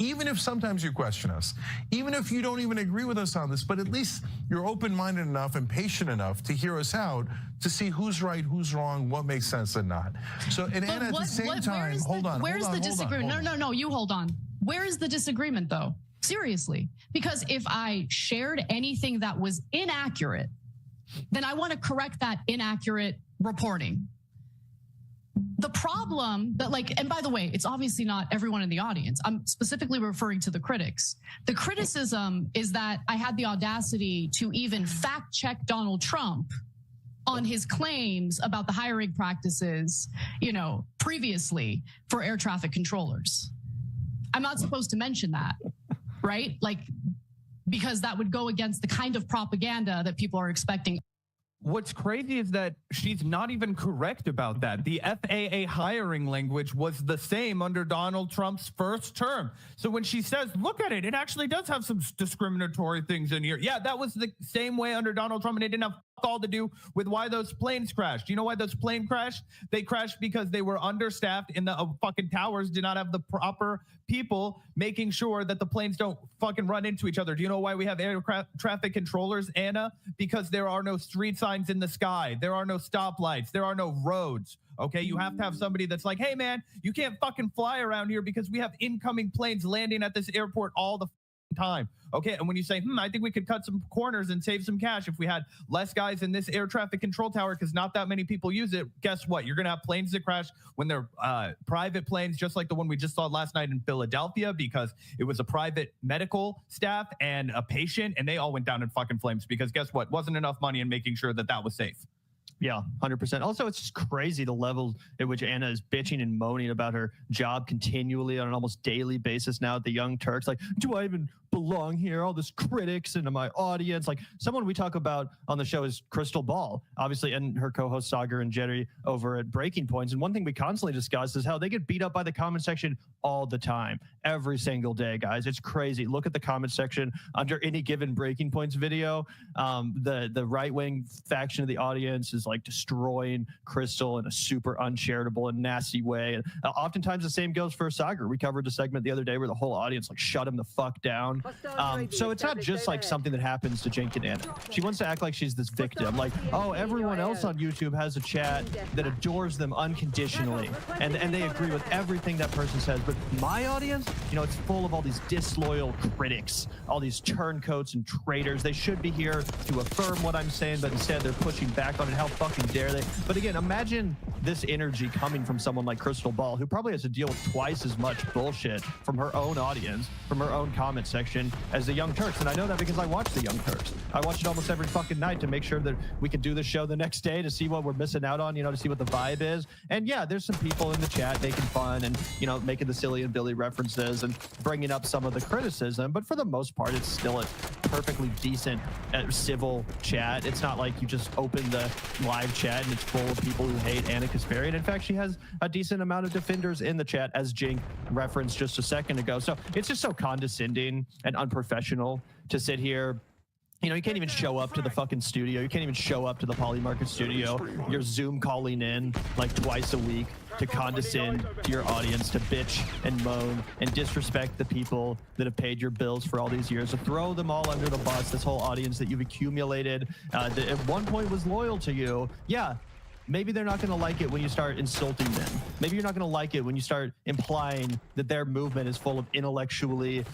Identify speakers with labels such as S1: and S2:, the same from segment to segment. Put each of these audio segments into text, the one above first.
S1: even if sometimes you question us, even if you don't even agree with us on this, but at least you're open-minded enough and patient enough to hear us out, to see who's right, who's wrong, what makes sense and not. So, and Anna, at the same time, hold on.
S2: Where's the disagreement? No, you hold on. Where is the disagreement though? Seriously, because if I shared anything that was inaccurate, then I want to correct that inaccurate reporting. The problem that and by the way, it's obviously not everyone in the audience. I'm specifically referring to the critics. The criticism is that I had the audacity to even fact check Donald Trump on his claims about the hiring practices, previously for air traffic controllers. I'm not supposed to mention that, right? Because that would go against the kind of propaganda that people are expecting.
S3: What's crazy is that she's not even correct about that. The FAA hiring language was the same under Donald Trump's first term. So when she says, look at it, it actually does have some discriminatory things in here. Yeah, that was the same way under Donald Trump, and it didn't have all to do with why those planes crashed. You know why those planes crashed? They crashed because they were understaffed and the fucking towers did not have the proper people making sure that the planes don't fucking run into each other. Do you know why we have air traffic controllers, Anna? Because there are no street signs in the sky. There are no stoplights. There are no roads. Okay, you have to have somebody that's like, hey man, you can't fucking fly around here because we have incoming planes landing at this airport all the time. Okay, and when you say, I think we could cut some corners and save some cash if we had less guys in this air traffic control tower because not that many people use it, guess what? You're gonna have planes that crash when they're private planes, just like the one we just saw last night in Philadelphia, because it was a private medical staff and a patient, and they all went down in fucking flames because guess what? Wasn't enough money in making sure that that was safe.
S4: Yeah, 100%. Also, it's just crazy the level at which Anna is bitching and moaning about her job continually on an almost daily basis now at the Young Turks. Like, do I even belong here? All this critics into my audience. Like, someone we talk about on the show is Crystal Ball, obviously, and her co-host Sagar and Jerry over at Breaking Points. And one thing we constantly discuss is how they get beat up by the comment section all the time, every single day, guys. It's crazy. Look at the comment section under any given Breaking Points video. The right-wing faction of the audience is like destroying Crystal in a super uncharitable and nasty way. And oftentimes the same goes for Sagar. We covered a segment the other day where the whole audience like shut him the fuck down. So it's not just like something that happens to Jink and Anna. She wants to act like she's this victim. Like, oh, everyone else on YouTube has a chat that adores them unconditionally. And they agree with everything that person says. But my audience, it's full of all these disloyal critics, all these turncoats and traitors. They should be here to affirm what I'm saying, but instead they're pushing back on it. How fucking dare they? But again, imagine this energy coming from someone like Crystal Ball, who probably has to deal with twice as much bullshit from her own audience, from her own comment section, as the Young Turks. And I know that because I watch the Young Turks. I watch it almost every fucking night to make sure that we can do the show the next day, to see what we're missing out on, to see what the vibe is. And yeah, there's some people in the chat making fun and, making the silly and Billy references and bringing up some of the criticism. But for the most part, it's still a perfectly decent, civil chat. It's not like you just open the live chat and it's full of people who hate Anna Kasparian. In fact, she has a decent amount of defenders in the chat, as Jink referenced just a second ago. So it's just so condescending and unprofessional to sit here. You can't even show up to the fucking studio. You can't even show up to the Poly Market studio. You're Zoom calling in like twice a week to condescend to your audience, to bitch and moan and disrespect the people that have paid your bills for all these years, to throw them all under the bus, this whole audience that you've accumulated, that at one point was loyal to you. Yeah. Maybe they're not going to like it when you start insulting them. Maybe you're not going to like it when you start implying that their movement is full of intellectually,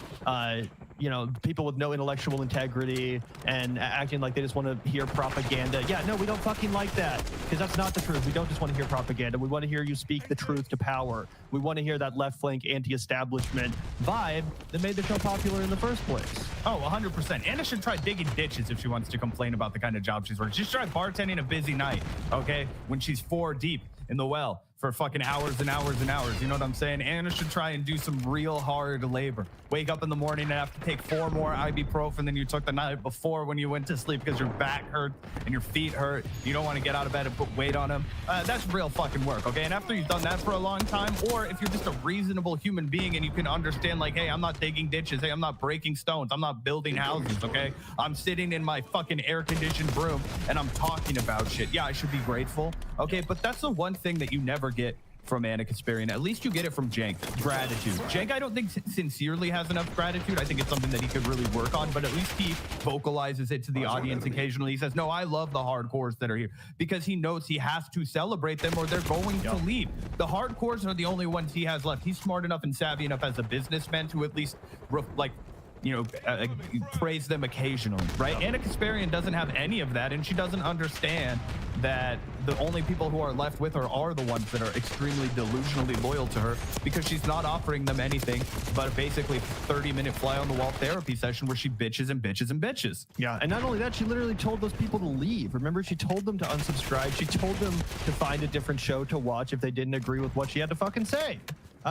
S4: people with no intellectual integrity and acting like they just want to hear propaganda. Yeah, no, we don't fucking like that, because that's not the truth. We don't just want to hear propaganda. We want to hear you speak the truth to power. We want to hear that left flank anti-establishment vibe that made the show popular in the first place.
S3: Oh, 100%. Anna should try digging ditches if she wants to complain about the kind of job she's working. She should try bartending a busy night, okay? When she's 4 deep in the well for fucking hours and hours and hours. You know what I'm saying? Anna should try and do some real hard labor. Wake up in the morning and have to take 4 more ibuprofen than you took the night before when you went to sleep because your back hurt and your feet hurt. You don't want to get out of bed and put weight on them. That's real fucking work, okay? And after you've done that for a long time, or if you're just a reasonable human being and you can understand, like, hey, I'm not digging ditches. Hey, I'm not breaking stones. I'm not building houses, okay? I'm sitting in my fucking air-conditioned room and I'm talking about shit. Yeah, I should be grateful, okay? But that's the one thing that you never get from Anna Kasparian. At least you get it from Cenk. Gratitude. Cenk, I don't think sincerely has enough gratitude. I think it's something that he could really work on, but at least he vocalizes it to the audience occasionally. He says, no, I love the hardcores that are here, because he knows he has to celebrate them or they're going to leave. The hardcores are the only ones he has left. He's smart enough and savvy enough as a businessman to at least praise them occasionally, right? Anna Kasparian doesn't have any of that, and she doesn't understand that the only people who are left with her are the ones that are extremely delusionally loyal to her, because she's not offering them anything but basically 30-minute fly-on-the-wall therapy session where she bitches and bitches and bitches.
S4: Yeah, and not only that, she literally told those people to leave. Remember, she told them to unsubscribe. She told them to find a different show to watch if they didn't agree with what she had to fucking say.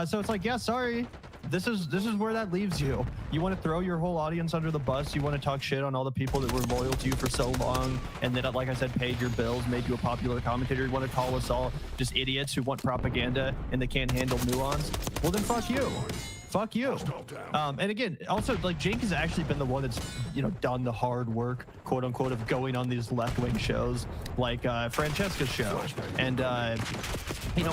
S4: So it's like, yeah, sorry. This is where that leaves you. You want to throw your whole audience under the bus. You want to talk shit on all the people that were loyal to you for so long, and that, like I said, paid your bills, made you a popular commentator. You want to call us all just idiots who want propaganda and they can't handle nuance. Well, then fuck you. Fuck you. And again, also, like, Cenk has actually been the one that's, done the hard work, quote unquote, of going on these left-wing shows like Francesca's show and a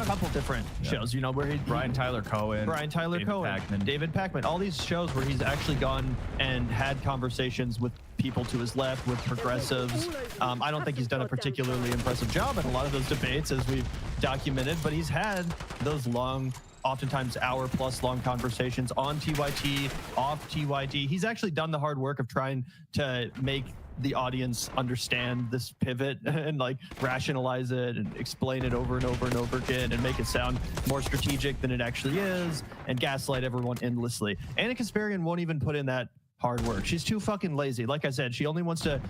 S4: couple different shows, where he
S3: Brian Tyler Cohen,
S4: David Pakman, all these shows where he's actually gone and had conversations with people to his left, with progressives. I don't think he's done a particularly impressive job in a lot of those debates, as we've documented, but he's had those long, oftentimes hour-plus long conversations on TYT, off TYT. He's actually done the hard work of trying to make the audience understand this pivot and like rationalize it and explain it over and over and over again and make it sound more strategic than it actually is and gaslight everyone endlessly. Anna Kasparian won't even put in that hard work. She's too fucking lazy. Like I said, she only wants to,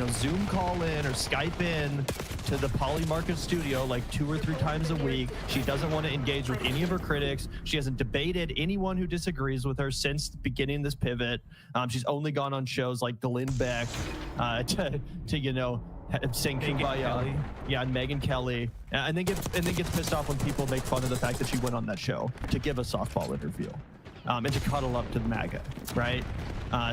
S4: Zoom call in or Skype in to the Polymarket studio like 2 or 3 times a week. She doesn't want to engage with any of her critics. She hasn't debated anyone who disagrees with her since beginning this pivot. She's only gone on shows like Glenn Beck to sing Kumbaya. Yeah, and Megyn Kelly. And then gets pissed off when people make fun of the fact that she went on that show to give a softball interview. And to cuddle up to the MAGA, right?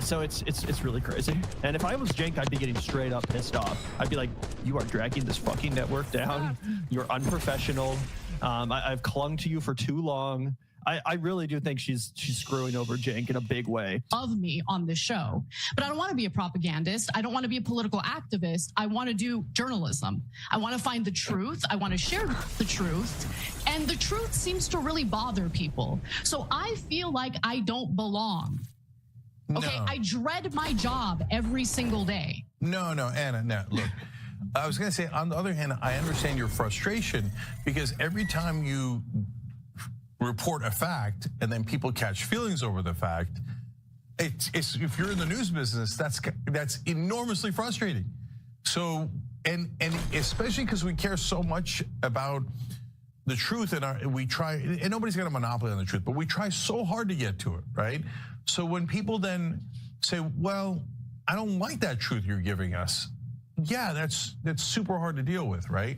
S4: So it's really crazy. And if I was Cenk, I'd be getting straight up pissed off. I'd be like, you are dragging this fucking network down. You're unprofessional. I've clung to you for too long. I really do think she's screwing over Cenk in a big way.
S2: Of me on this show, but I don't want to be a propagandist. I don't want to be a political activist. I want to do journalism. I want to find the truth. I want to share the truth, and the truth seems to really bother people. So I feel like I don't belong. Okay,
S1: No.
S2: I dread my job every single day.
S1: No, Anna, no, look. I was gonna say, on the other hand, I understand your frustration, because every time you report a fact and then people catch feelings over the fact, it's if you're in the news business, that's enormously frustrating. So, and especially because we care so much about the truth, and we try, and nobody's got a monopoly on the truth, but we try so hard to get to it, right? So when people then say, well, I don't like that truth you're giving us, yeah, that's super hard to deal with, right?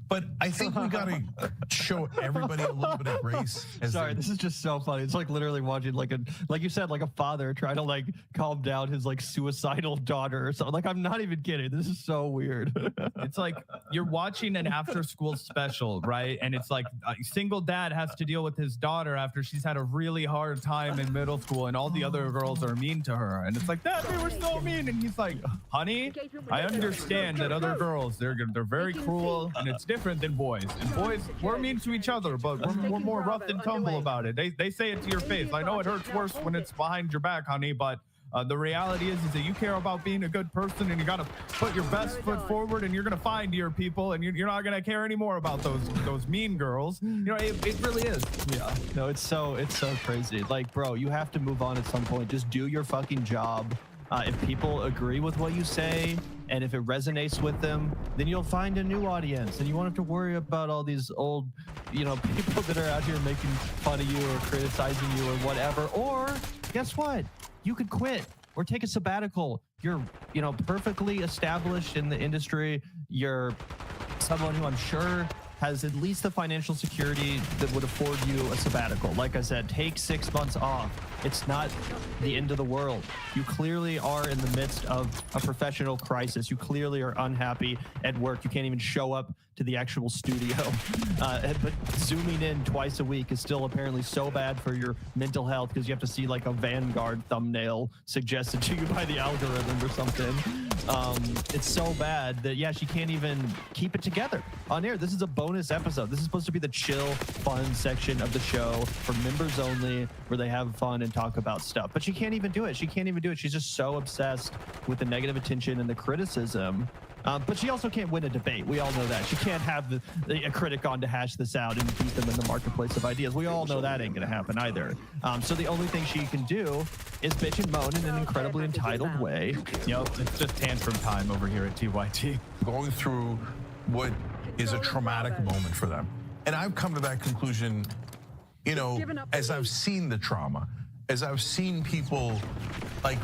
S1: But I think we gotta show everybody a little bit of grace.
S4: Sorry, this is just so funny. It's like literally watching like you said, like a father trying to like calm down his like suicidal daughter or something. Like, I'm not even kidding. This is so weird.
S3: It's like you're watching an after-school special, right? And it's like a single dad has to deal with his daughter after she's had a really hard time in middle school, and all the other girls are mean to her. And it's like, Dad, they were so mean. And he's like, honey, I understand that other girls, they're very cruel, and it's different than boys. And boys, we're mean to each other, but we're more rough and tumble about it. They say it to your face. I know it hurts worse when it's behind your back, honey, but the reality is that you care about being a good person, and you got to put your best foot forward, and you're going to find your people, and you're not going to care anymore about those mean girls. It really is.
S4: Yeah. No, it's so crazy. Like, bro, you have to move on at some point. Just do your fucking job. If people agree with what you say, and if it resonates with them, then you'll find a new audience, and you won't have to worry about all these old, people that are out here making fun of you or criticizing you or whatever. Or guess what? You could quit or take a sabbatical. You're, perfectly established in the industry. You're someone who I'm sure has at least the financial security that would afford you a sabbatical. Like I said, take 6 months off. It's not the end of the world. You clearly are in the midst of a professional crisis. You clearly are unhappy at work. You can't even show up to the actual studio. But zooming in twice a week is still apparently so bad for your mental health because you have to see like a Vanguard thumbnail suggested to you by the algorithm or something. It's so bad that, yeah, she can't even keep it together on air. This is a bonus episode. This is supposed to be the chill, fun section of the show for members only, where they have fun and talk about stuff. But she can't even do it. She can't even do it. She's just so obsessed with the negative attention and the criticism. But she also can't win a debate. We all know that. She can't have a critic on to hash this out and beat them in the marketplace of ideas. We all know that ain't going to happen either. So the only thing she can do is bitch and moan in an incredibly entitled way.
S3: Yep, it's just tantrum time over here at TYT.
S1: Going through what is a traumatic moment for them. And I've come to that conclusion, you know, as I've seen the trauma, as I've seen people like,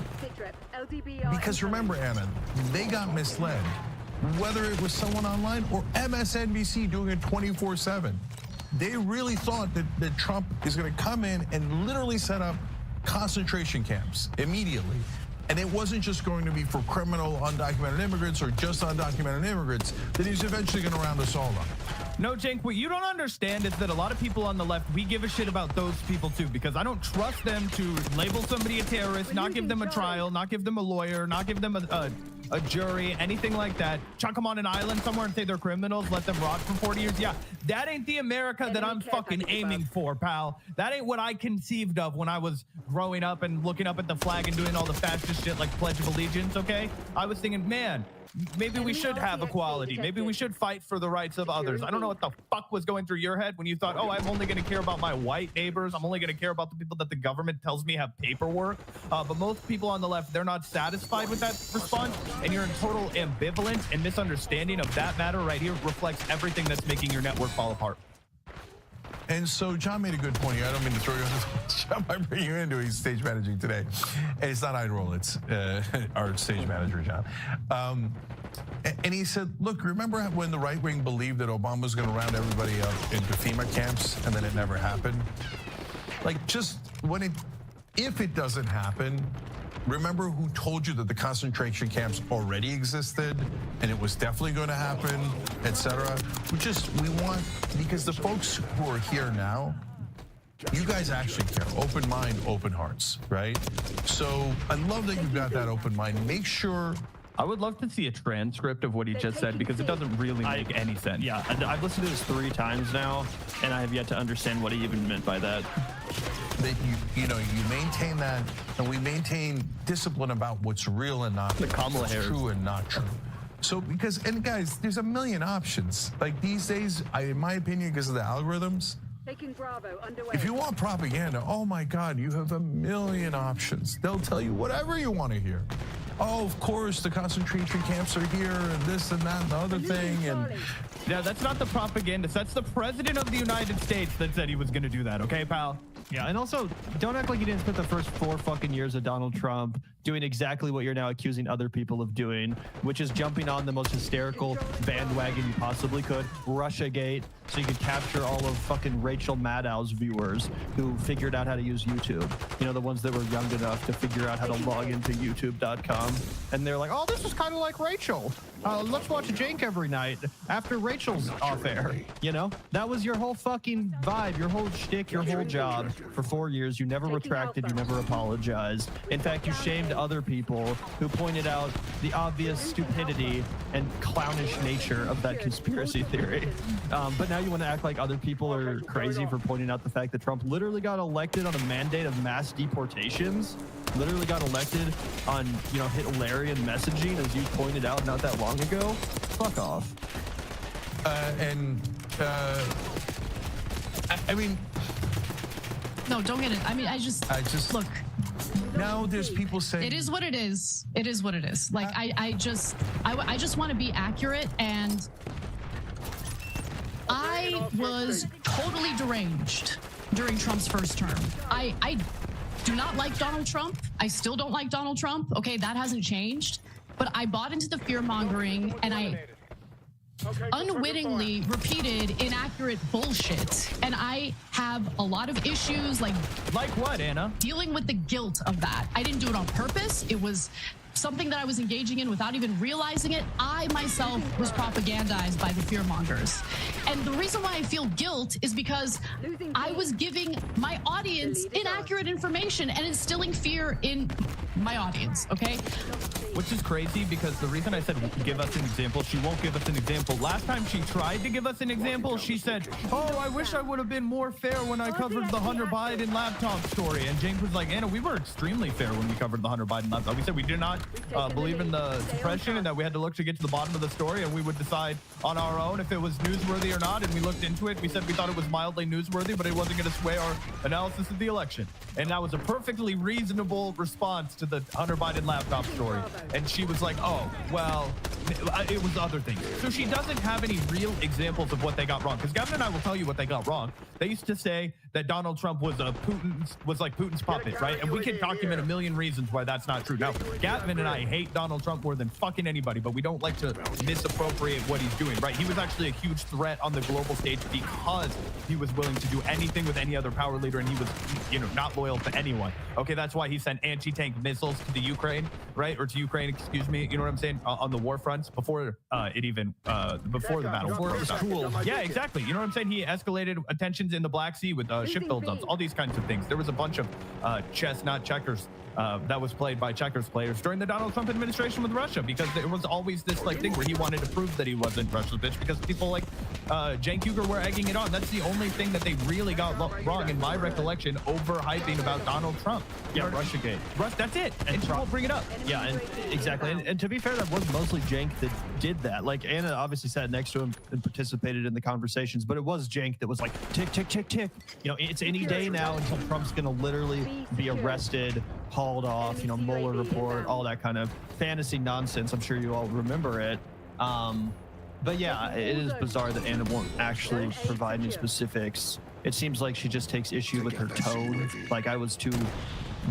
S1: because remember, Anna, they got misled. Whether it was someone online or MSNBC doing it 24/7. They really thought that Trump is going to come in and literally set up concentration camps immediately. And it wasn't just going to be for criminal undocumented immigrants or just undocumented immigrants, that he's eventually going to round us all up.
S3: No, Cenk, what you don't understand is that a lot of people on the left, we give a shit about those people too, because I don't trust them to label somebody a terrorist, not give them a trial, not give them a lawyer, not give them a jury, anything like that. Chuck them on an island somewhere and say they're criminals, let them rot for 40 years. Yeah, that ain't the America that I'm fucking aiming for, pal. That ain't what I conceived of when I was growing up and looking up at the flag and doing all the fascist shit like Pledge of Allegiance, okay? I was thinking, man, maybe we should have equality. Maybe we should fight for the rights of others. I don't know what the fuck was going through your head when you thought, oh, I'm only going to care about my white neighbors. I'm only going to care about the people that the government tells me have paperwork. But most people on the left, they're not satisfied with that response. And you're in total ambivalence and misunderstanding of that matter right here reflects everything that's making your network fall apart.
S1: And so John made a good point here. I don't mean to throw you on this. John might bring you into it. He's stage managing today. And it's not I'd roll, it's our stage manager, John. And he said, look, remember when the right wing believed that Obama was going to round everybody up into FEMA camps and then it never happened? Like, just if it doesn't happen, remember who told you that the concentration camps already existed and it was definitely going to happen, etc. We want, because the folks who are here now, you guys actually care. Open mind, open hearts, right? So I love that you've got that open mind. Make sure.
S3: I would love to see a transcript of what he just said because it doesn't really make any sense.
S4: Yeah, I've listened to this 3 times now, and I have yet to understand what he even meant by that.
S1: That you maintain that, and we maintain discipline about what's real and not what's true and not true. So and guys, there's a million options. Like these days, in my opinion, because of the algorithms, if you want propaganda, oh my God, you have a million options. They'll tell you whatever you want to hear. Oh, of course, the concentration camps are here and this and that and the other thing. And
S3: yeah, that's not the propagandist. That's the president of the United States that said he was going to do that. Okay, pal?
S4: Yeah, and also, don't act like you didn't spend the first 4 fucking years of Donald Trump doing exactly what you're now accusing other people of doing, which is jumping on the most hysterical bandwagon you possibly could, Russiagate, so you could capture all of fucking Rachel Maddow's viewers who figured out how to use YouTube. You know, the ones that were young enough to figure out how to log into YouTube.com. And they're like, oh, this is kind of like Rachel. Let's watch Cenk every night after Rachel's off air. You know, that was your whole fucking vibe, your whole shtick, your whole job for 4 years. You never retracted, you never apologized. In fact, you shamed other people who pointed out the obvious stupidity and clownish nature of that conspiracy theory. But now you want to act like other people are crazy for pointing out the fact that Trump literally got elected on a mandate of mass deportations, literally got elected on, you know, Hitlerian messaging, as you pointed out not that long ago. Fuck off.
S1: I mean,
S2: no, don't get it. I mean, I just look.
S1: Now there's people saying
S2: it is what it is. It is what it is. Like I just want to be accurate, and I was totally deranged during Trump's first term. I do not like Donald Trump. I still don't like Donald Trump. Okay, that hasn't changed. But I bought into the fear mongering, and unwittingly repeated inaccurate bullshit. And I have a lot of issues like
S3: what, Anna?
S2: dealing with the guilt of that. I didn't do it on purpose. It was something that I was engaging in without even realizing it. I myself was propagandized by the fearmongers. And the reason why I feel guilt is because I was giving my audience inaccurate information and instilling fear in my audience, okay?
S3: Which is crazy because the reason I said give us an example, she won't give us an example. Last time she tried to give us an example, she said, oh, I wish I would have been more fair when I covered the Hunter Biden laptop story. And James was like, Anna, we were extremely fair when we covered the Hunter Biden laptop. We said we did not believe in the suppression and that we had to look to get to the bottom of the story and we would decide on our own if it was newsworthy or not. And we looked into it. We said we thought it was mildly newsworthy, but it wasn't going to sway our analysis of the election. And that was a perfectly reasonable response to the Hunter Biden laptop story. And she was like, oh, well, it was other things. So she doesn't have any real examples of what they got wrong. Because Gavin and I will tell you what they got wrong. They used to say that Donald Trump was like Putin's puppet, right? And we can document a million reasons why that's not true. Now, Gavin and I hate Donald Trump more than fucking anybody, but we don't like to misappropriate what he's doing, right? He was actually a huge threat on the global stage because he was willing to do anything with any other power leader, and he was, not loyal to anyone. Okay, that's why he sent anti-tank missiles to the Ukraine, right? Or to Ukraine, excuse me. You know what I'm saying? On the war fronts before before the battle. Before it was cool. Yeah, exactly. You know what I'm saying? He escalated tensions in the Black Sea with ship buildups, all these kinds of things. There was a bunch of chess, not checkers, that was played by checkers players during the Donald Trump administration with Russia, because there was always this thing where he wanted to prove that he wasn't Russia's bitch because people like Cenk Uygur were egging it on. That's the only thing that they really got wrong in my recollection, overhyping about Donald Trump.
S4: Yeah, Russiagate.
S3: That's it. And she won't bring it up.
S4: Yeah, and exactly. And to be fair, that was mostly Cenk that did that. Like, Anna obviously sat next to him and participated in the conversations, but it was Cenk that was like, tick, tick, tick, tick. It's any day now until Trump's going to literally be arrested, hauled off, Mueller report, all that kind of fantasy nonsense. I'm sure you all remember it. But yeah, it is bizarre that Anna won't actually provide any specifics. It seems like she just takes issue with her tone. Like, I was too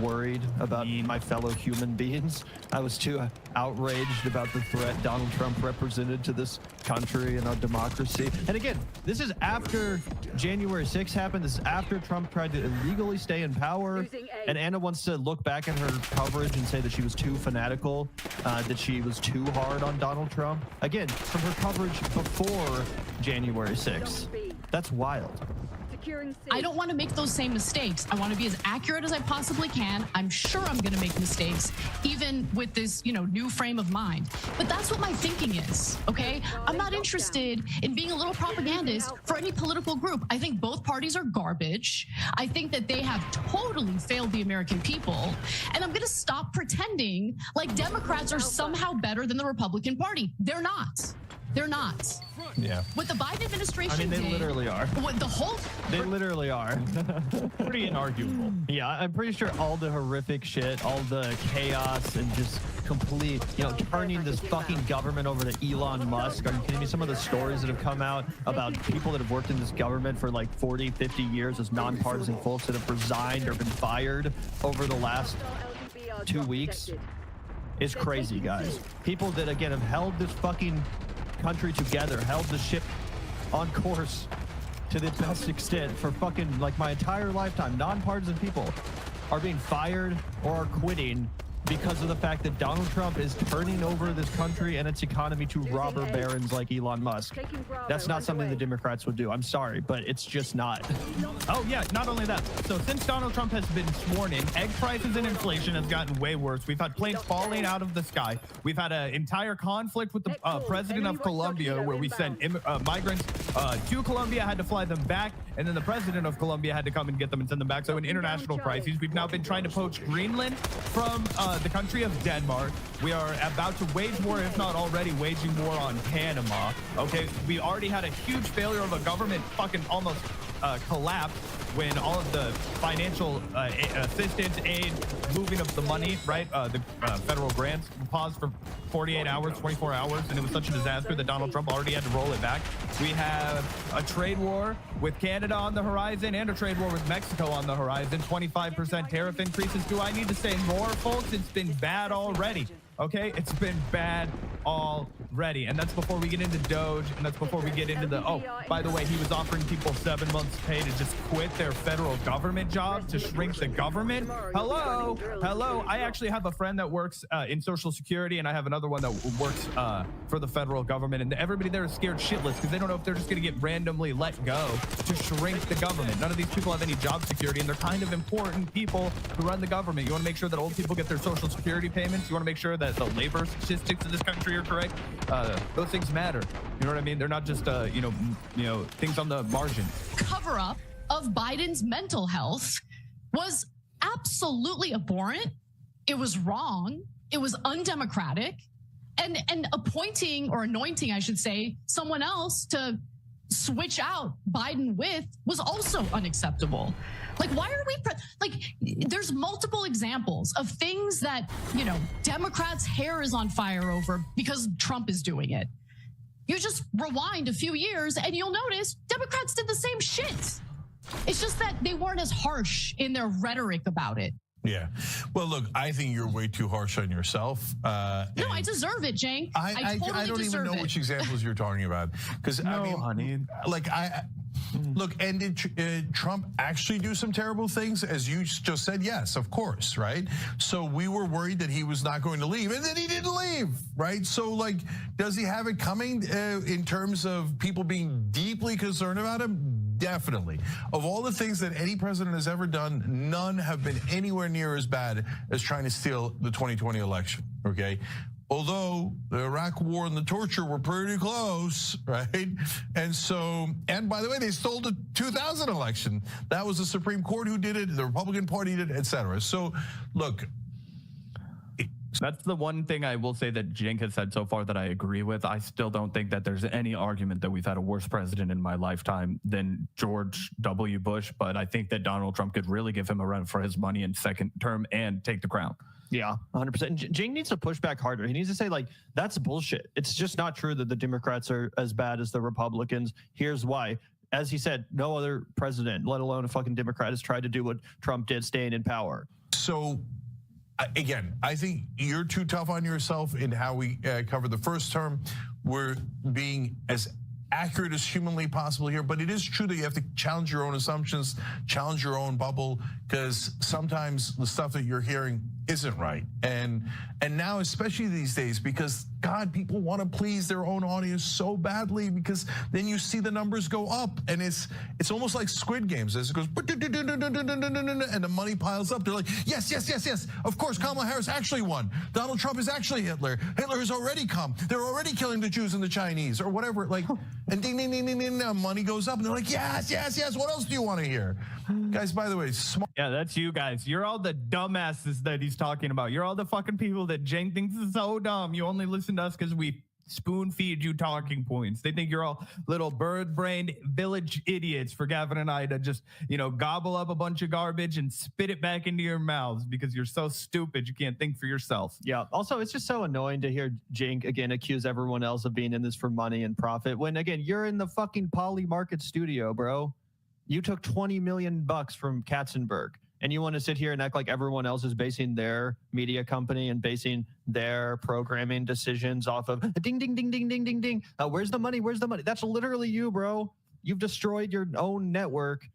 S4: worried about my fellow human beings. I was too outraged about the threat Donald Trump represented to this country and our democracy. And again, this is after January 6th happened. This is after Trump tried to illegally stay in power. And Anna wants to look back at her coverage and say that she was too fanatical, that she was too hard on Donald Trump. Again, from her coverage before January 6th. That's wild.
S2: I don't want to make those same mistakes. I want to be as accurate as I possibly can. I'm sure I'm going to make mistakes, even with this, new frame of mind. But that's what my thinking is, okay? I'm not interested in being a little propagandist for any political group. I think both parties are garbage. I think that they have totally failed the American people. And I'm going to stop pretending like Democrats are somehow better than the Republican Party. They're not. They're not.
S3: Yeah.
S2: What the Biden administration
S4: they literally are.
S2: What the whole...
S4: They literally are.
S3: Pretty inarguable.
S4: Yeah, I'm pretty sure all the horrific shit, all the chaos and just complete, turning this fucking government over to Elon Musk. Are you kidding me? Some of the stories that have come out about people that have worked in this government for like 40, 50 years as nonpartisan folks that have resigned or been fired over the last 2 weeks is crazy, guys. People that, again, have held this fucking country together, held the ship on course to the best extent for fucking like my entire lifetime. Nonpartisan people are being fired or are quitting because of the fact that Donald Trump is turning over this country and its economy to robber barons like Elon Musk. That's not something the Democrats would do. I'm sorry, but it's just not.
S3: Oh, yeah, not only that. So since Donald Trump has been sworn in, egg prices and inflation has gotten way worse. We've had planes falling out of the sky. We've had an entire conflict with the president of Colombia where we sent migrants to Colombia, had to fly them back, and then the president of Colombia had to come and get them and send them back. So an international crisis. We've now been trying to poach Greenland from the country of Denmark. We are about to wage war, if not already waging war on Panama. Okay, we already had a huge failure of a government fucking almost collapse when all of the financial assistance, aid, moving of the money, right? The federal grants paused for 48 hours, 24 hours, and it was such a disaster that Donald Trump already had to roll it back. We have a trade war with Canada on the horizon and a trade war with Mexico on the horizon. 25% tariff increases. Do I need to say more, folks? It's been bad already. Okay, it's been bad already. ready. And that's before we get into Doge, and that's before we get into the, oh, by the way, he was offering people 7 months pay to just quit their federal government job to shrink the government. Hello. I actually have a friend that works in Social Security, and I have another one that works for the federal government, and everybody there is scared shitless because they don't know if they're just going to get randomly let go to shrink the government. None of these people have any job security, and they're kind of important people who run the government. You want to make sure that old people get their Social Security payments. You want to make sure that the labor statistics in this country are correct. Those things matter. You know what I mean? They're not just things on the margin.
S2: Cover up of Biden's mental health was absolutely abhorrent. It was wrong. It was undemocratic. And appointing or anointing, I should say, someone else to switch out Biden with was also unacceptable. Like, why are we there's multiple examples of things that, Democrats' hair is on fire over because Trump is doing it. You just rewind a few years and you'll notice Democrats did the same shit. It's just that they weren't as harsh in their rhetoric about it.
S1: Yeah. Well, look, I think you're way too harsh on yourself.
S2: No, I deserve it, Cenk. I totally
S1: don't even know which examples you're talking about. Because
S3: honey.
S1: Look, and did Trump actually do some terrible things? As you just said, yes, of course, right? So we were worried that he was not going to leave, and then he didn't leave, right? So does he have it coming in terms of people being deeply concerned about him? Definitely. Of all the things that any president has ever done, none have been anywhere near as bad as trying to steal the 2020 election, okay? Although the Iraq war and the torture were pretty close, right? And by the way, they stole the 2000 election. That was the Supreme Court who did it, the Republican Party did it, et cetera. So look.
S3: That's the one thing I will say that Cenk has said so far that I agree with. I still don't think that there's any argument that we've had a worse president in my lifetime than George W. Bush, but I think that Donald Trump could really give him a run for his money in second term and take the crown.
S4: Yeah, 100%. Cenk needs to push back harder. He needs to say, that's bullshit. It's just not true that the Democrats are as bad as the Republicans. Here's why. As he said, no other president, let alone a fucking Democrat, has tried to do what Trump did, staying in power.
S1: So, again, I think you're too tough on yourself in how we cover the first term. We're being as accurate as humanly possible here, but it is true that you have to challenge your own assumptions, challenge your own bubble, because sometimes the stuff that you're hearing isn't right. And now, especially these days, because God, people want to please their own audience so badly, because then you see the numbers go up, and it's almost like Squid Games as it goes, and the money piles up. They're like, yes. Of course, Kamala Harris actually won. Donald Trump is actually Hitler. Hitler has already come. They're already killing the Jews and the Chinese, or whatever. And ding, ding, ding, ding, ding, money goes up, and they're like, yes. What else do you want to hear, guys? By the way,
S3: yeah, that's you guys. You're all the dumbasses that he's talking about. You're all the fucking people that Cenk thinks is so dumb. You only listen to us because we spoon feed you talking points. They think you're all little bird-brained village idiots for Gavin and I to just, gobble up a bunch of garbage and spit it back into your mouths because you're so stupid you can't think for yourself.
S4: Yeah. Also, it's just so annoying to hear Cenk again accuse everyone else of being in this for money and profit when, again, you're in the fucking Poly Market studio, bro. You took $20 million from Katzenberg. And you want to sit here and act like everyone else is basing their media company and basing their programming decisions off of ding, ding, ding, ding, ding, ding, ding. Where's the money? Where's the money? That's literally you, bro. You've destroyed your own network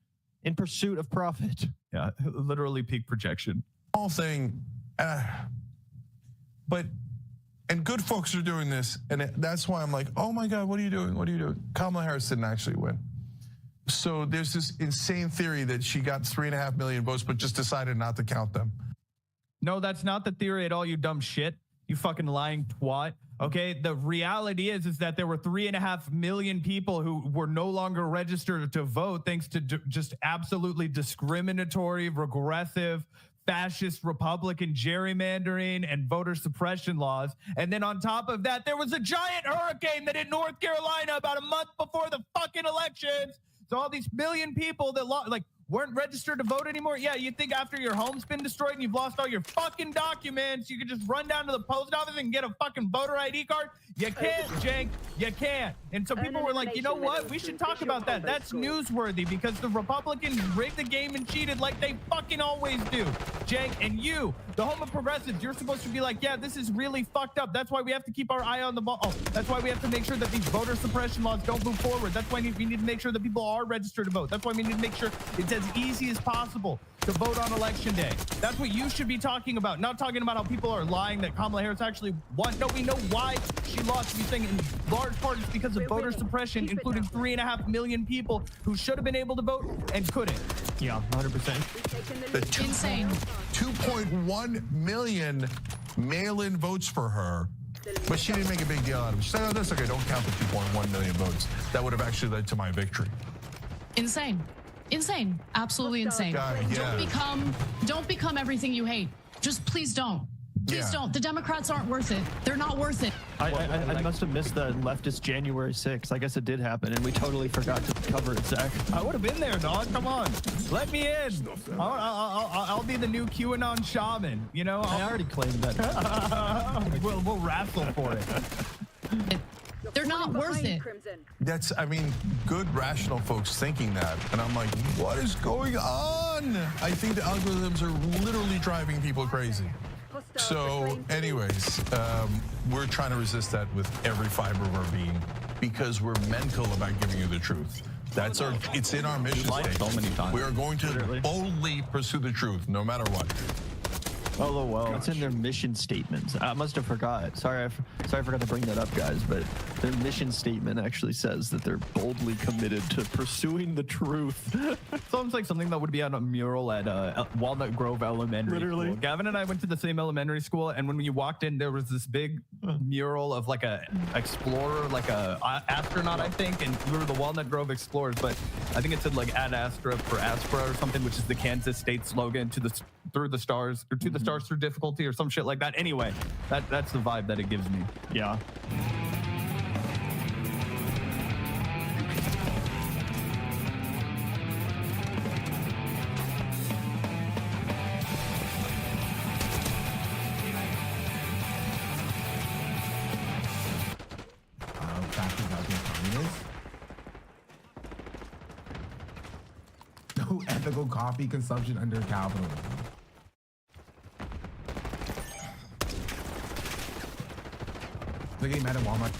S4: in pursuit of profit.
S3: Yeah, literally peak projection.
S1: Whole thing, and good folks are doing this, and that's why I'm like, oh my God, what are you doing? What are you doing? Kamala Harris didn't actually win. So there's this insane theory that she got 3.5 million votes, but just decided not to count them.
S3: No, that's not the theory at all, you dumb shit. You fucking lying twat. Okay, the reality is that there were 3.5 million people who were no longer registered to vote thanks to just absolutely discriminatory, regressive, fascist Republican gerrymandering and voter suppression laws. And then on top of that, there was a giant hurricane that hit North Carolina about a month before the fucking elections. So all these million people that lost, weren't registered to vote anymore? Yeah, you think after your home's been destroyed and you've lost all your fucking documents, you could just run down to the post office and get a fucking voter ID card? You can't, Cenk. You can't. And so people were like, you know what? We should talk about that. That's newsworthy because the Republicans rigged the game and cheated like they fucking always do. Cenk, and you, the home of progressives, you're supposed to be like, yeah, this is really fucked up. That's why we have to keep our eye on the ball. Oh, that's why we have to make sure that these voter suppression laws don't move forward. That's why we need to make sure that people are registered to vote. That's why we need to make sure it's as easy as possible to vote on election day. That's what you should be talking about, not talking about how people are lying that Kamala Harris actually won. No, we know why she lost. You're saying in large part it's because of voter suppression, including 3.5 million people who should have been able to vote and couldn't.
S4: Yeah, 100%.
S1: The
S2: Insane.
S1: 2.1 million mail-in votes for her, but she didn't make a big deal out of it. She said, oh, that's okay, don't count the 2.1 million votes. That would have actually led to my victory.
S2: Insane. Insane. Absolutely insane.
S1: Yeah.
S2: Don't become everything you hate. Just please don't. Please don't. The Democrats aren't worth it. They're not worth it.
S4: I must have missed the leftist January 6th. I guess it did happen, and we totally forgot to cover it, Zach.
S3: I would have been there, dog. Come on. Let me in. I'll be the new QAnon shaman. You know,
S4: I already claimed that.
S3: we'll wrestle for it.
S2: They're not worth it.
S1: That's, I mean, good rational folks thinking that. And I'm like, what is going on? I think the algorithms are literally driving people crazy. So anyways, we're trying to resist that with every fiber of our being because we're mental about giving you the truth. It's in our mission statement.
S3: So many times.
S1: We are going to boldly pursue the truth no matter what.
S4: Oh, well, it's in their mission statements. I must have forgot. Sorry, I forgot to bring that up, guys. But their mission statement actually says that they're boldly committed to pursuing the truth.
S3: Sounds like something that would be on a mural at Walnut Grove Elementary School. Gavin and I went to the same elementary school, and when we walked in, there was this big mural of like a explorer, like a astronaut, I think, and we were the Walnut Grove Explorers. But I think it said like Ad Astra for Aspera or something, which is the Kansas State slogan through the stars or to the stars through difficulty or some shit like that. Anyway, that's the vibe that it gives me.
S4: Yeah.
S5: No ethical coffee consumption under capitalism. They're getting mad at Walmart.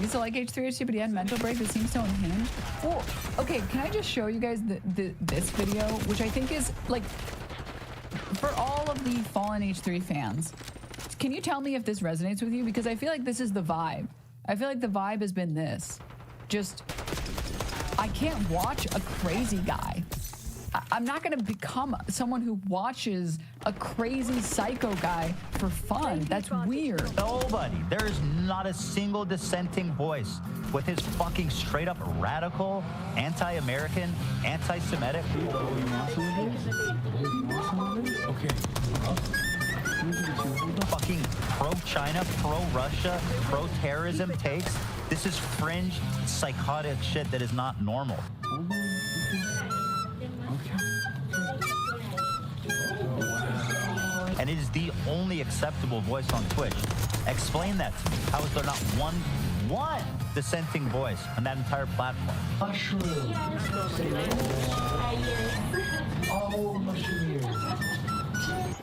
S6: You still like H3H2, but he had mental break that seems so unhinged. Well, okay, can I just show you guys this video, which I think is like, for all of the Fallen H3 fans, can you tell me if this resonates with you? Because I feel like this is the vibe. I feel like the vibe has been this. Just, I can't watch a crazy guy. I'm not gonna become someone who watches a crazy psycho guy for fun. That's weird.
S7: Nobody. There is not a single dissenting voice with his fucking straight up radical, anti-American, anti-Semitic.
S5: Okay.
S7: Fucking pro-China, pro-Russia, pro-terrorism takes. This is fringe, psychotic shit that is not normal. And it is the only acceptable voice on Twitch. Explain that to me. How is there not one dissenting voice on that entire platform?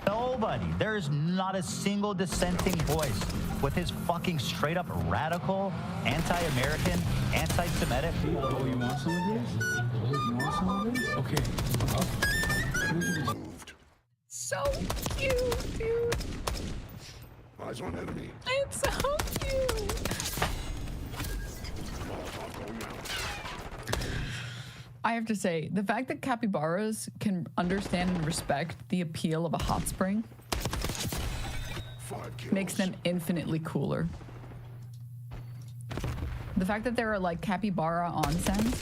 S7: Nobody. There is not a single dissenting voice with his fucking straight up radical, anti-American, anti-Semitic.
S5: Oh, you want some of this? You want some of this? Okay.
S6: So cute, dude.
S8: Eyes on enemy.
S6: It's so cute. I have to say, the fact that capybaras can understand and respect the appeal of a hot spring makes them infinitely cooler. The fact that there are like capybara onsens,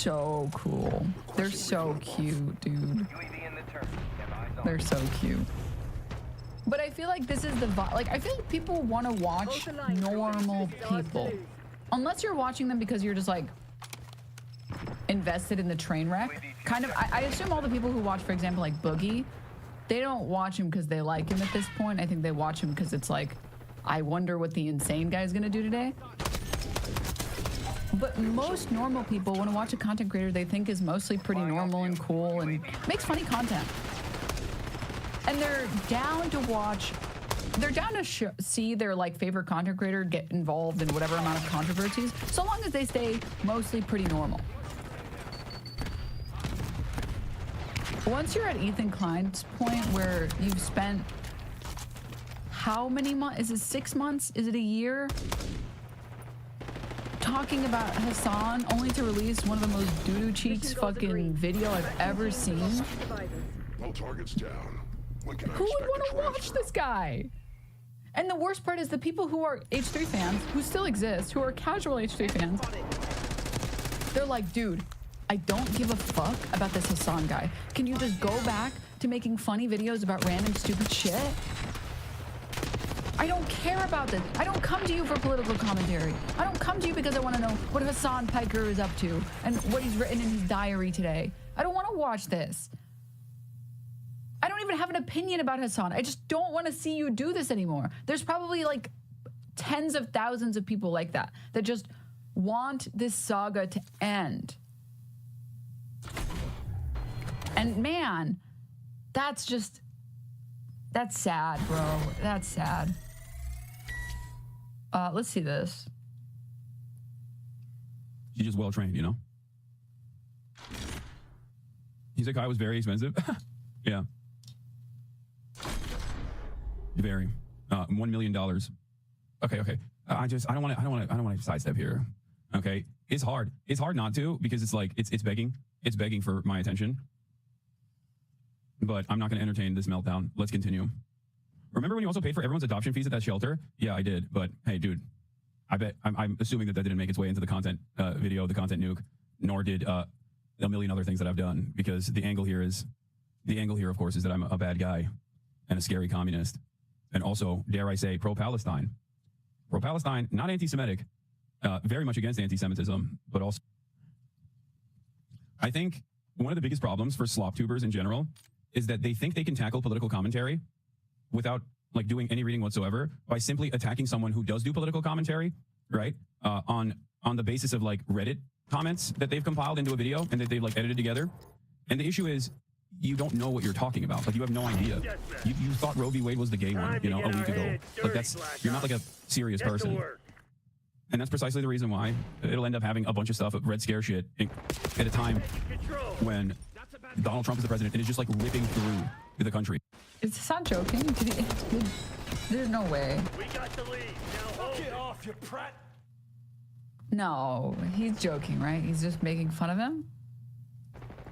S6: so cool. They're so cute, dude. They're so cute. But I feel like this is the vibe. Like, I feel like people want to watch normal people. Unless you're watching them because you're just like invested in the train wreck. Kind of, I assume all the people who watch, for example, like Boogie, they don't watch him because they like him at this point. I think they watch him because it's like, I wonder what the insane guy is going to do today. But most normal people want to watch a content creator they think is mostly pretty normal and cool and makes funny content. And they're down to watch, they're down to see their like favorite content creator get involved in whatever amount of controversies, so long as they stay mostly pretty normal. Once you're at Ethan Klein's point where you've spent how many months? Is it 6 months? Is it a year? Talking about Hassan only to release one of the most doo-doo cheeks fucking video I've ever seen.
S8: All targets down. When can I
S6: Who would
S8: expect
S6: want
S8: a
S6: to watch
S8: transfer?
S6: this guy? And the worst part is the people who are H3 fans, who still exist, who are casual H3 fans, they're like, dude, I don't give a fuck about this Hassan guy. Can you just go back to making funny videos about random stupid shit? I don't care about this. I don't come to you for political commentary. I don't come to you because I want to know what Hassan Piker is up to and what he's written in his diary today. I don't want to watch this. I don't even have an opinion about Hassan. I just don't want to see you do this anymore. There's probably like tens of thousands of people like that just want this saga to end. And man, that's sad, bro. That's sad. Let's see this.
S9: She's just well trained, you know? He's like, I was very expensive. Yeah. Very. $1 million. Okay. I don't want to sidestep here. Okay. It's hard. It's hard not to, because it's like, it's begging. It's begging for my attention. But I'm not going to entertain this meltdown. Let's continue. Remember when you also paid for everyone's adoption fees at that shelter? Yeah, I did. But hey, dude, I bet I'm assuming that didn't make its way into the content video, the content nuke, nor did a million other things that I've done, because the angle here, of course, is that I'm a bad guy and a scary communist. And also, dare I say, pro-Palestine. Pro-Palestine, not anti-Semitic, very much against anti-Semitism, but also. I think one of the biggest problems for slop tubers in general is that they think they can tackle political commentary without like doing any reading whatsoever by simply attacking someone who does do political commentary, right? On the basis of like Reddit comments that they've compiled into a video and that they've like edited together. And the issue is, you don't know what you're talking about. Like, you have no idea. You thought Roe v. Wade was the gay one, you know, a week ago. Like, you're not like a serious person. And that's precisely the reason why it'll end up having a bunch of stuff of Red Scare shit at a time when Donald Trump is the president and is just like ripping through the country.
S6: Is Hassan joking? There's no way.
S10: We got the lead. Now hold it off, you prat.
S6: No, he's joking, right? He's just making fun of him?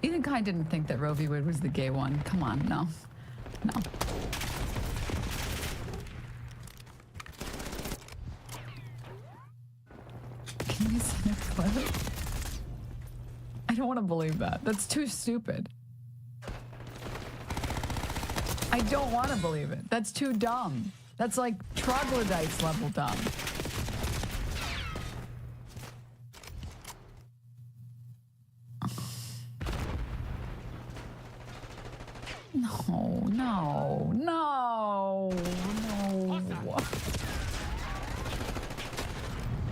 S6: Ethan Klein didn't think that Roe v. Wade was the gay one. Come on, no. Can you see the clip? I don't want to believe that. That's too stupid. I don't want to believe it. That's too dumb. That's like troglodytes level dumb. No.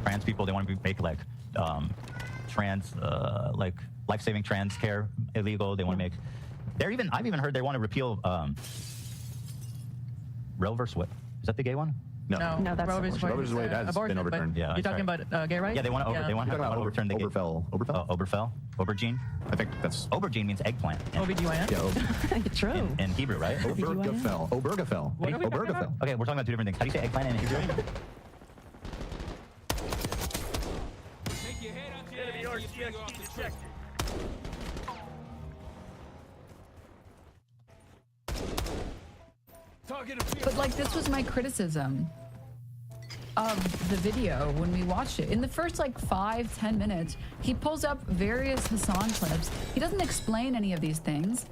S7: Trans people, they want to make like trans, like life-saving trans care illegal. They want to make. I've even heard they want to repeal Roe versus Wade. Is that the gay one?
S11: No, that's
S8: Roe versus Wade has been overturned.
S7: Yeah,
S11: you're talking about gay rights?
S7: Yeah, they want to overturn the Oberfell? Aubergine? I think that's. Aubergine means eggplant.
S11: OBGYN?
S7: Yeah,
S11: True.
S7: In Hebrew, right?
S8: Obergefell.
S11: What are we talking about?
S7: Okay, we're talking about two different things. How do you say eggplant in Hebrew?
S6: But like, this was my criticism. of the video when we watched it. In the first like 5-10 minutes, he pulls up various Hassan clips. He doesn't explain any of these things.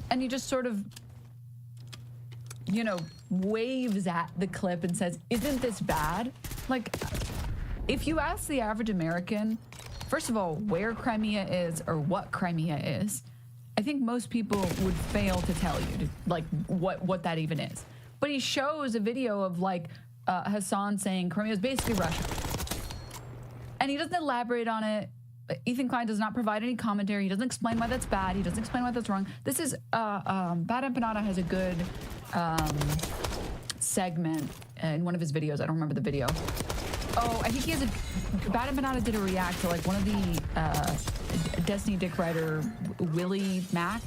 S6: And he just sort of, you know, waves at the clip and says, isn't this bad? Like, if you ask the average American, first of all, where Crimea is or what Crimea is, I think most people would fail to tell you, like, what that even is. But he shows a video of, like, Hassan saying Crimea is basically Russia. And he doesn't elaborate on it. Ethan Klein does not provide any commentary. He doesn't explain why that's bad. He doesn't explain why that's wrong. This is, Bad Empanada has a good segment in one of his videos. I don't remember the video. Oh, I think he has a, Bad Empanada did a react to like one of the Destiny Dick writer, Willie Mack.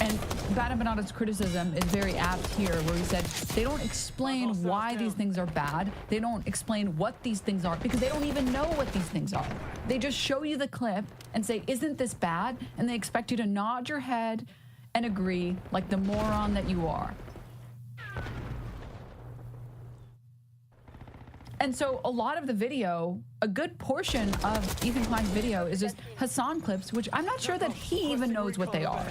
S6: And Bad Empanada's criticism is very apt here, where he said they don't explain why these things are bad. They don't explain what these things are because they don't even know what these things are. They just show you the clip and say, isn't this bad? And they expect you to nod your head and agree like the moron that you are. And so a lot of the video, a good portion of Ethan Klein's video is just Hassan clips, which I'm not sure that he even knows what they are.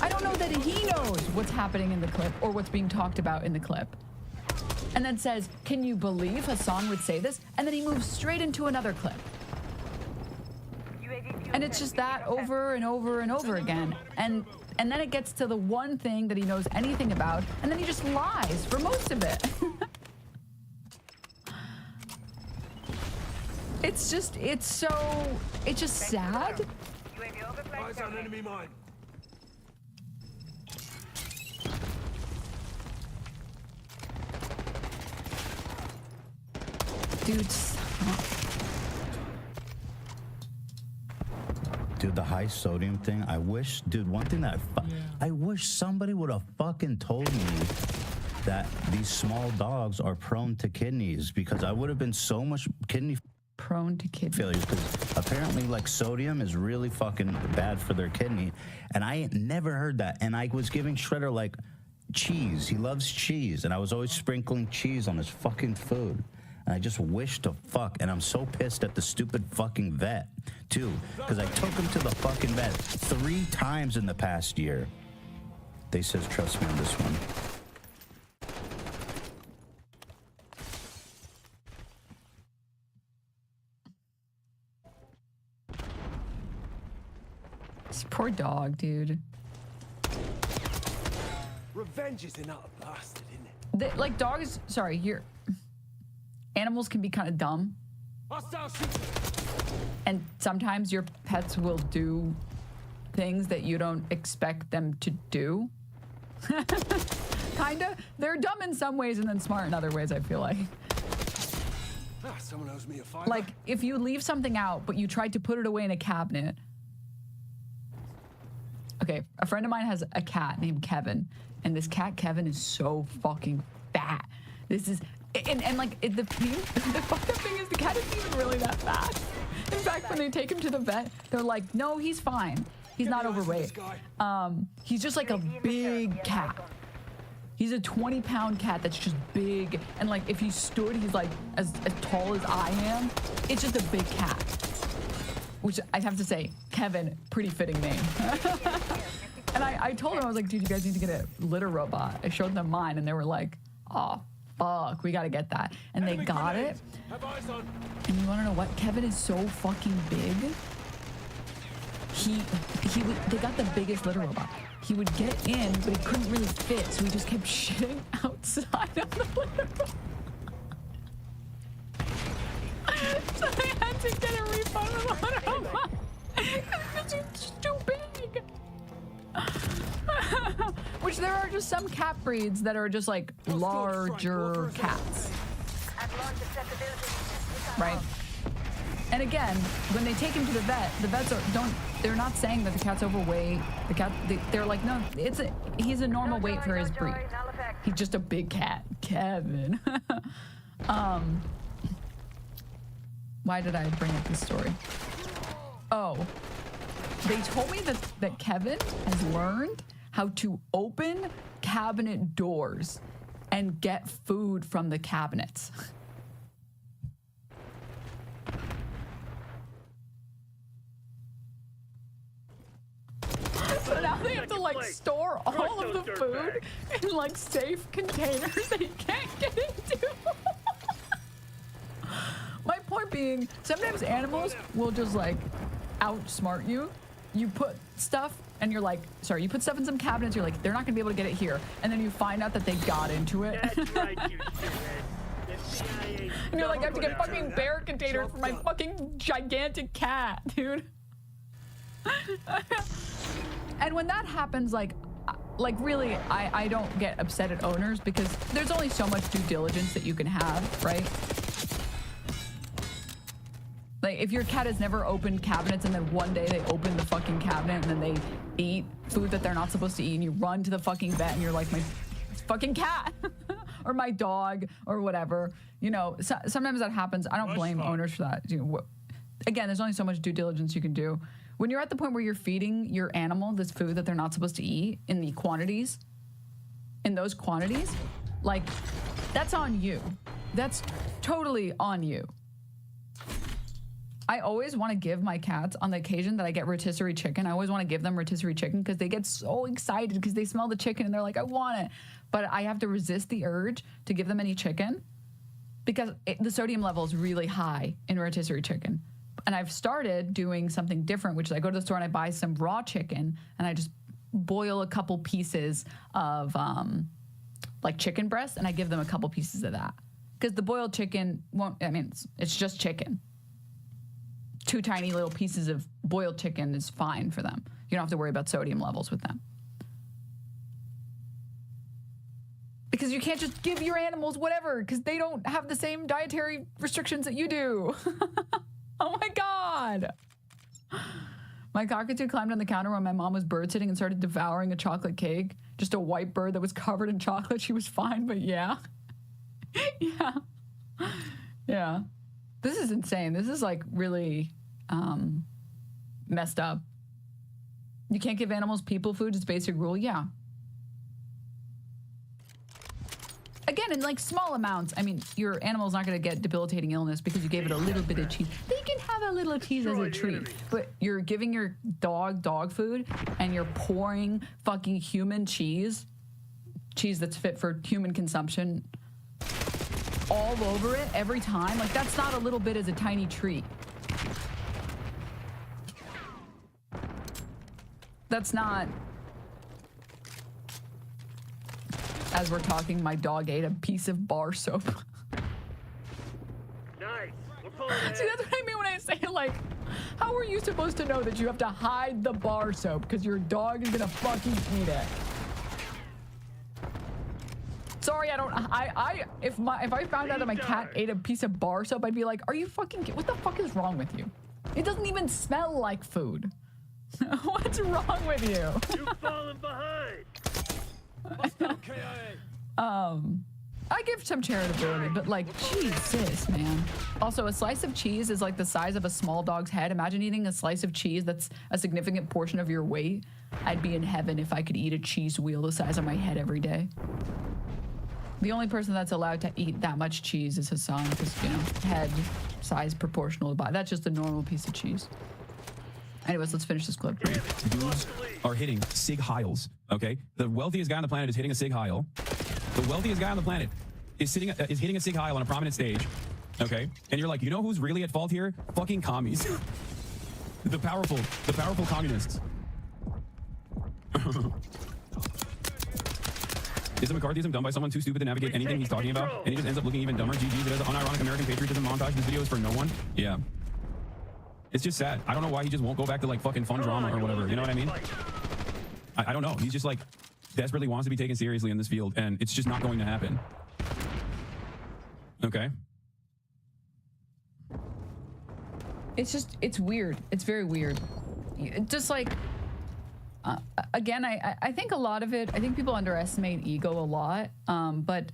S6: I don't know that he knows what's happening in the clip or what's being talked about in the clip. And then says, can you believe Hassan would say this? And then he moves straight into another clip. And it's just that over and over and over again. And then it gets to the one thing that he knows anything about, and then he just lies for most of it. It's just sad.
S10: Eyes on enemy mine.
S6: Dude, stop.
S12: Dude, the high sodium thing, I wish, dude, one thing that I wish somebody would have fucking told me that these small dogs are prone to kidneys, because I would have been so much kidney
S6: prone to kidney
S12: failures, because apparently like sodium is really fucking bad for their kidney, and I never heard that. And I was giving Shredder like cheese. He loves cheese, and I was always sprinkling cheese on his fucking food. And I just wish to fuck, and I'm so pissed at the stupid fucking vet, too, because I took him to the fucking vet 3 times in the past year. They says trust me on this one.
S6: This poor dog, dude.
S10: Revenge is an utter bastard, isn't it?
S6: Like dogs, sorry, animals can be kind of dumb. And sometimes your pets will do things that you don't expect them to do. Kinda. They're dumb in some ways and then smart in other ways, I feel like.
S10: Someone owes me a $5.
S6: Like, if you leave something out, but you tried to put it away in a cabinet. Okay, a friend of mine has a cat named Kevin, and this cat, Kevin, is so fucking fat. This is... And like, the fucked up thing is the cat isn't even really that fat. In fact, when they take him to the vet, they're like, no, he's fine. He's not overweight. He's just like a big cat. He's a 20-pound cat that's just big. And like, if he stood, he's like as tall as I am. It's just a big cat. Which I have to say, Kevin, pretty fitting name. And I told him, I was like, dude, you guys need to get a litter robot. I showed them mine, and they were like, oh, fuck, we gotta get that. And they got it. And you wanna know what? Kevin is so fucking big. They got the biggest litter robot. He would get in, but he couldn't really fit, so he just kept shitting outside of the litter robot. So I had to get a refund of the litter robot. Because it's too big. Which there are just some cat breeds that are just like larger cats. Right? And again, when they take him to the vets they're not saying that the cat's overweight. They're like, no, he's a normal weight for his breed. He's just a big cat. Kevin. Why did I bring up this story? Oh, they told me that Kevin has learned how to open cabinet doors and get food from the cabinets. So now they have to like store all of the food in like safe containers that you can't get into. My point being, sometimes animals will just like outsmart you. You put stuff and you're like, sorry, you put stuff in some cabinets, you're like, they're not gonna be able to get it here. And then you find out that they got into it.
S10: That's right, you shithead.
S6: And you're like, I have to get fucking bear containers for my fucking gigantic cat, dude. And when that happens, like really, I don't get upset at owners because there's only so much due diligence that you can have, right? Like, if your cat has never opened cabinets and then one day they open the fucking cabinet and then they eat food that they're not supposed to eat and you run to the fucking vet and you're like, my fucking cat or my dog or whatever, you know, sometimes that happens. I don't blame owners for that. Again, there's only so much due diligence you can do. When you're at the point where you're feeding your animal this food that they're not supposed to eat in the quantities, in those quantities, like, that's on you. That's totally on you. I always want to give my cats, on the occasion that I get rotisserie chicken, I always want to give them rotisserie chicken because they get so excited because they smell the chicken and they're like, I want it. But I have to resist the urge to give them any chicken because the sodium level is really high in rotisserie chicken. And I've started doing something different, which is I go to the store and I buy some raw chicken and I just boil a couple pieces of like chicken breast and I give them a couple pieces of that. Because the boiled chicken won't, I mean, it's just chicken. 2 tiny little pieces of boiled chicken is fine for them. You don't have to worry about sodium levels with them. Because you can't just give your animals whatever, because they don't have the same dietary restrictions that you do. Oh my God. My cockatoo climbed on the counter when my mom was bird sitting and started devouring a chocolate cake. Just a white bird that was covered in chocolate. She was fine, but yeah. Yeah. Yeah. This is insane. This is like really messed up. You can't give animals people food, it's basic rule. Yeah. Again, in like small amounts. I mean, your animal's not going to get debilitating illness because you gave it a little bit of cheese. They can have a little cheese as a treat. But you're giving your dog food and you're pouring fucking human cheese that's fit for human consumption all over it every time. Like, that's not a little bit as a tiny treat. That's not... As we're talking, my dog ate a piece of bar soap.
S10: Nice.
S6: See, that's what I mean when I say, like, how are you supposed to know that you have to hide the bar soap because your dog is gonna fucking eat it? Sorry, I don't. If I found out that my cat ate a piece of bar soap, I'd be like, are you fucking? What the fuck is wrong with you? It doesn't even smell like food. What's wrong with you?
S10: You've fallen behind.
S6: I give some charitability, but like, Jesus, man. Also, a slice of cheese is like the size of a small dog's head. Imagine eating a slice of cheese that's a significant portion of your weight. I'd be in heaven if I could eat a cheese wheel the size of my head every day. The only person that's allowed to eat that much cheese is Hassan, because, you know, head size proportional to body. That's just a normal piece of cheese. Anyways, let's finish this clip.
S9: Dudes are hitting Sig Heils, okay? The wealthiest guy on the planet is hitting a Sig Heil. The wealthiest guy on the planet is hitting a Sig Heil on a prominent stage, okay? And you're like, you know who's really at fault here? Fucking commies. The powerful communists. Is McCarthyism done by someone too stupid to navigate anything he's talking about? And he just ends up looking even dumber? GG, there's an unironic American patriotism montage. This video is for no one. Yeah. It's just sad. I don't know why he just won't go back to like fucking fun drama or whatever. You know what I mean? I don't know. He's just like desperately wants to be taken seriously in this field, and it's just not going to happen. Okay.
S6: It's weird. It's very weird. Just like, again, I think a lot of it, I think people underestimate ego a lot, but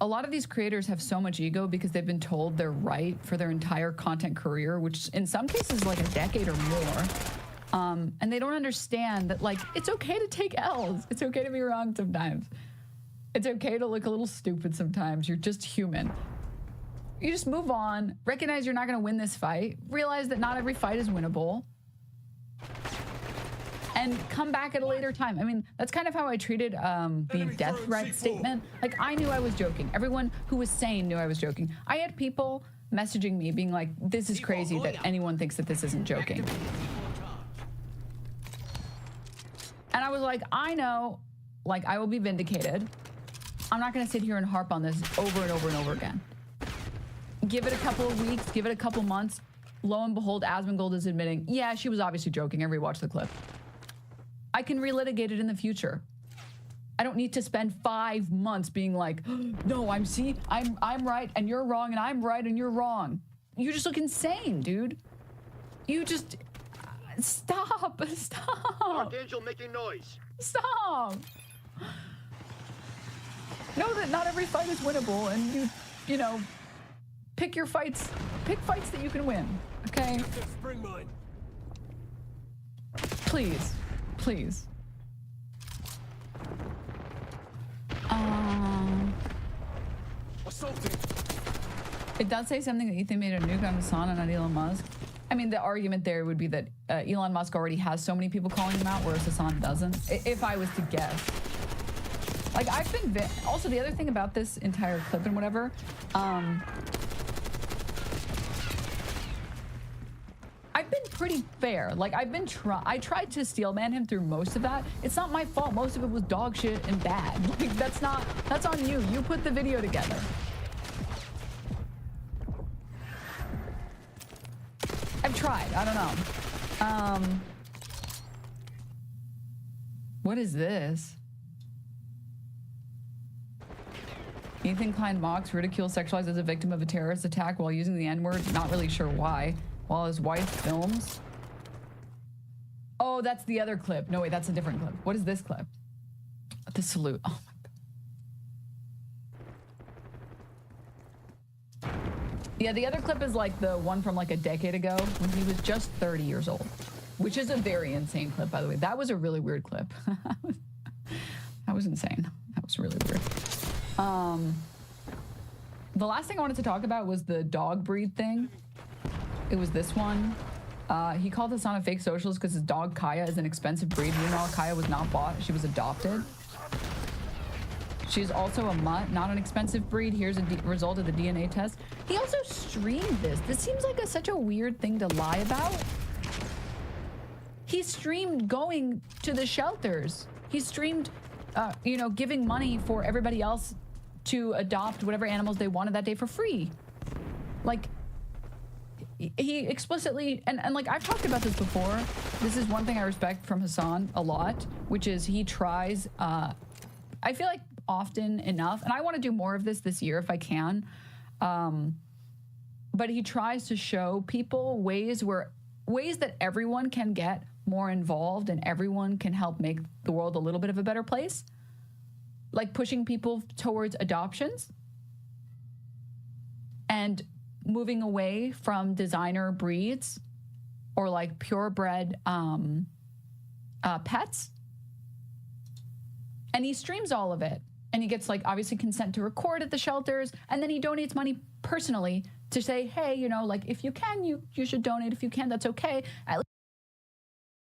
S6: a lot of these creators have so much ego because they've been told they're right for their entire content career, which in some cases is like a decade or more. And they don't understand that, like, it's okay to take L's. It's okay to be wrong sometimes. It's okay to look a little stupid sometimes. You're just human. You just move on, recognize you're not going to win this fight, realize that not every fight is winnable, and come back at a later time. I mean, that's kind of how I treated the death threat statement. Like, I knew I was joking. Everyone who was sane knew I was joking. I had people messaging me being like, this is crazy that anyone thinks that this isn't joking. And I was like, I know, like, I will be vindicated. I'm not going to sit here and harp on this over and over and over again. Give it a couple of weeks, give it a couple months. Lo and behold, Asmongold is admitting, yeah, she was obviously joking. I rewatched the clip. I can relitigate it in the future. I don't need to spend 5 months being like, no, I'm right and you're wrong and I'm right and you're wrong. You just look insane, dude. You just stop.
S10: Archangel making noise.
S6: Stop. Know that not every fight is winnable, and you know, pick your fights. Pick fights that you can win. Okay.
S10: Spring mine.
S6: Please. It does say something that Ethan made a nuke on Hassan and not Elon Musk. I mean, the argument there would be that Elon Musk already has so many people calling him out, whereas Hassan doesn't. If I was to guess. Like, I've been... Also, the other thing about this entire clip and whatever, I've been pretty fair. Like, I tried to steelman him through most of that. It's not my fault. Most of it was dog shit and bad. Like, that's on you. You put the video together. I've tried. I don't know. What is this? Ethan Klein mocks, ridicules, sexualizes as a victim of a terrorist attack while using the N-word. Not really sure why. While his wife films. Oh, that's the other clip. No, wait, that's a different clip. What is this clip? The salute. Oh my God. Yeah, the other clip is like the one from like a decade ago when he was just 30 years old, which is a very insane clip, by the way. That was a really weird clip. That was insane. That was really weird. The last thing I wanted to talk about was the dog breed thing. It was this one. He called Hassan a fake socialist because his dog Kaya is an expensive breed. Meanwhile, Kaya was not bought. She was adopted. She's also a mutt, not an expensive breed. Here's a result of the DNA test. He also streamed this. This seems like such a weird thing to lie about. He streamed going to the shelters. He streamed, you know, giving money for everybody else to adopt whatever animals they wanted that day for free. Like, he explicitly, and like I've talked about this before, this is one thing I respect from Hassan a lot, which is he tries, I feel like often enough, and I want to do more of this year if I can, but he tries to show people ways that everyone can get more involved and everyone can help make the world a little bit of a better place. Like pushing people towards adoptions and moving away from designer breeds or like purebred pets. And he streams all of it. And he gets like obviously consent to record at the shelters. And then he donates money personally to say, hey, you know, like if you can, you should donate. If you can, that's okay. At